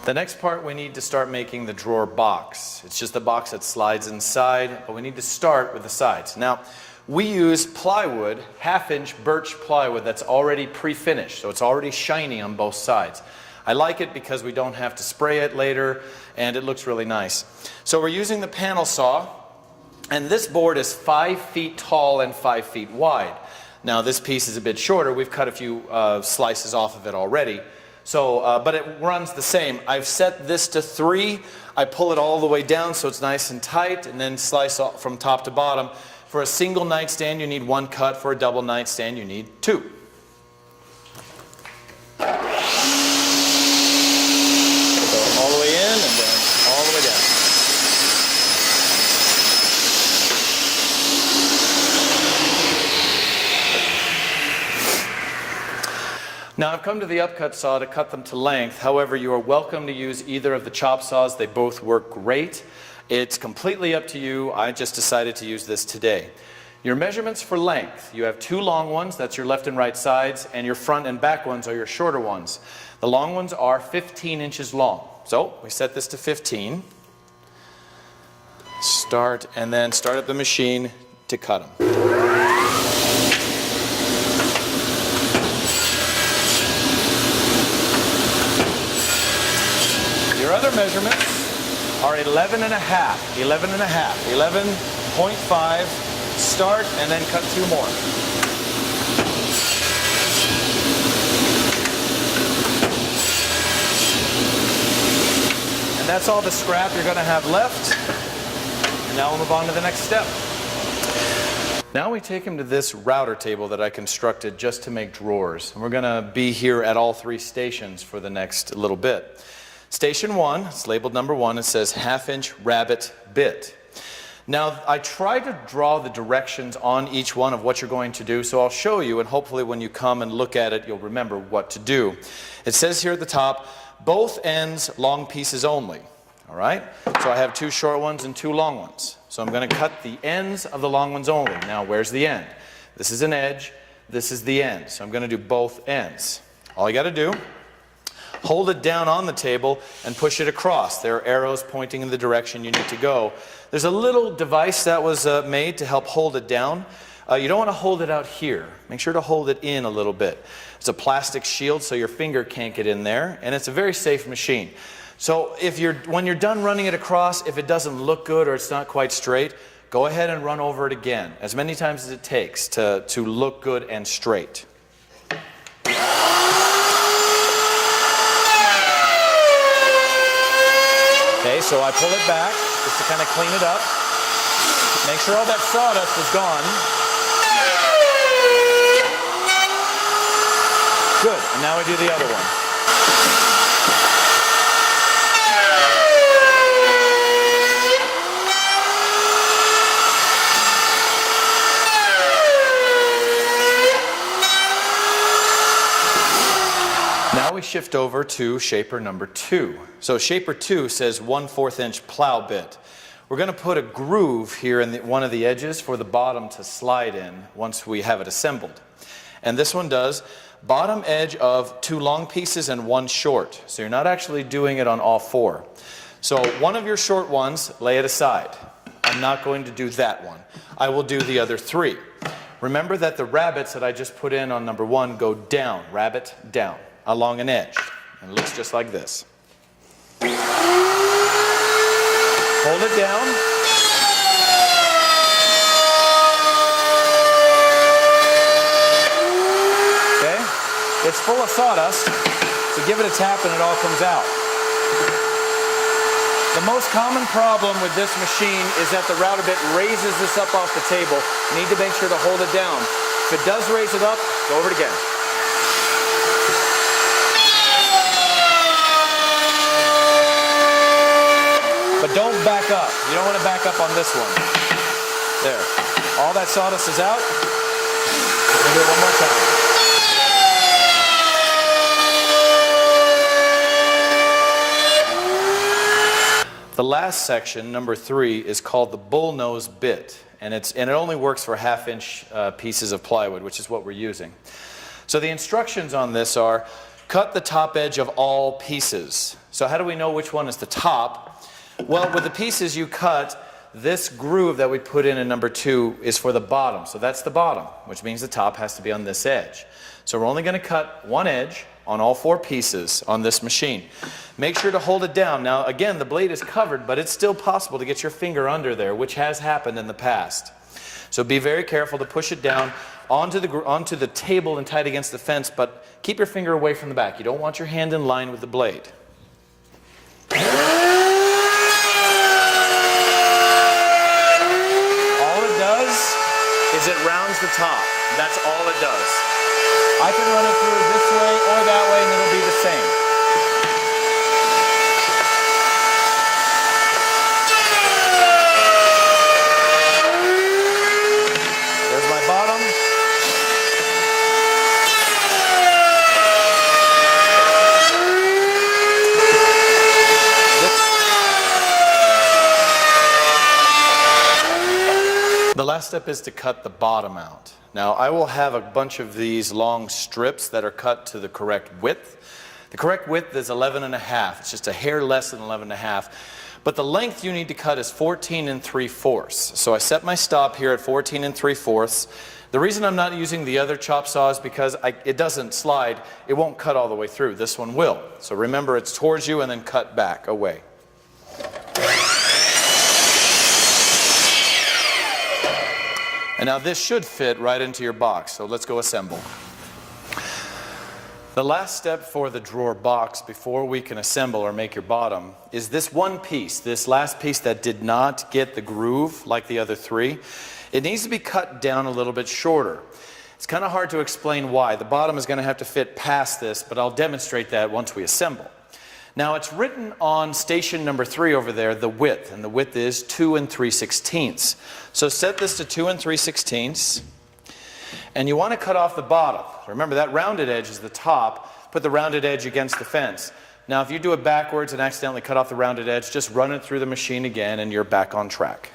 The next part, we need to start making the drawer box. It's just a box that slides inside, but we need to start with the sides. Now, we use plywood, 1/2-inch birch plywood that's already pre-finished, so it's already shiny on both sides. I like it because we don't have to spray it later, and it looks really nice. So we're using the panel saw, and this board is 5 feet tall and 5 feet wide. Now, this piece is a bit shorter. We've cut a few slices off of it already. So, but it runs the same. I've set this to 3. I pull it all the way down so it's nice and tight, and then slice off from top to bottom. For a single nightstand, you need 1 cut. For a double nightstand, you need 2. Go all the way in and then all the way down. Now, I've come to the upcut saw to cut them to length. However, you are welcome to use either of the chop saws. They both work great. It's completely up to you. I just decided to use this today. Your measurements for length: you have 2 long ones, that's your left and right sides, and your front and back ones are your shorter ones. The long ones are 15 inches long. So we set this to 15. Start up the machine to cut them. Your other measurements are 11.5, 11.5, start, and then cut 2 more. And that's all the scrap you're going to have left. And now we'll move on to the next step. Now we take him to this router table that I constructed just to make drawers. And we're going to be here at all 3 stations for the next little bit. Station 1, it's labeled number 1, it says 1/2-inch rabbet bit. Now, I tried to draw the directions on each one of what you're going to do, so I'll show you, and hopefully when you come and look at it, you'll remember what to do. It says here at the top, both ends long pieces only. All right? So I have 2 short ones and 2 long ones. So I'm going to cut the ends of the long ones only. Now, where's the end? This is an edge, this is the end. So I'm going to do both ends. All you got to do, hold it down on the table and push it across. There are arrows pointing in the direction you need to go. There's a little device that was made to help hold it down. You don't want to hold it out here. Make sure to hold it in a little bit. It's a plastic shield so your finger can't get in there, and it's a very safe machine. So when you're done running it across, if it doesn't look good or it's not quite straight, go ahead and run over it again, as many times as it takes to look good and straight. Okay, so I pull it back just to kind of clean it up. Make sure all that sawdust is gone. Good, and now I do the other one. Now we shift over to shaper number 2. So shaper 2 says 1/4-inch plow bit. We're going to put a groove here in one of the edges for the bottom to slide in once we have it assembled. And this one does bottom edge of 2 long pieces and 1 short. So you're not actually doing it on all 4. So one of your short ones, lay it aside. I'm not going to do that one. I will do the other 3. Remember that the rabbets that I just put in on number 1 go down, rabbet down, along an edge. And it looks just like this. Hold it down. Okay? It's full of sawdust, so give it a tap and it all comes out. The most common problem with this machine is that the router bit raises this up off the table. You need to make sure to hold it down. If it does raise it up, go over it again. But don't back up. You don't want to back up on this one. There. All that sawdust is out. Let me do it one more time. The last section, number 3, is called the bullnose bit. And it only works for 1/2-inch pieces of plywood, which is what we're using. So the instructions on this are, cut the top edge of all pieces. So how do we know which one is the top? Well, with the pieces you cut, this groove that we put in number 2 is for the bottom. So that's the bottom, which means the top has to be on this edge. So we're only going to cut one edge on all 4 pieces on this machine. Make sure to hold it down. Now again, the blade is covered, but it's still possible to get your finger under there, which has happened in the past. So be very careful to push it down onto the table and tight against the fence, but keep your finger away from the back. You don't want your hand in line with the blade. All it does is it rounds the top. That's all it does. I can run it through this way or that way and it'll be the same. There's my bottom. The last step is to cut the bottom out. Now I will have a bunch of these long strips that are cut to the correct width. The correct width is 11.5. It's just a hair less than 11.5. But the length you need to cut is 14 3/4. So I set my stop here at 14 3/4. The reason I'm not using the other chop saw is because it doesn't slide. It won't cut all the way through. This one will. So remember, it's towards you and then cut back away. And now this should fit right into your box, so let's go assemble. The last step for the drawer box before we can assemble or make your bottom is this one piece, this last piece that did not get the groove like the other 3. It needs to be cut down a little bit shorter. It's kind of hard to explain why. The bottom is going to have to fit past this, but I'll demonstrate that once we assemble. Now it's written on station number 3 over there, the width, and the width is 2 3/16. So set this to 2 3/16, and you want to cut off the bottom. Remember, that rounded edge is the top. Put the rounded edge against the fence. Now if you do it backwards and accidentally cut off the rounded edge, just run it through the machine again and you're back on track.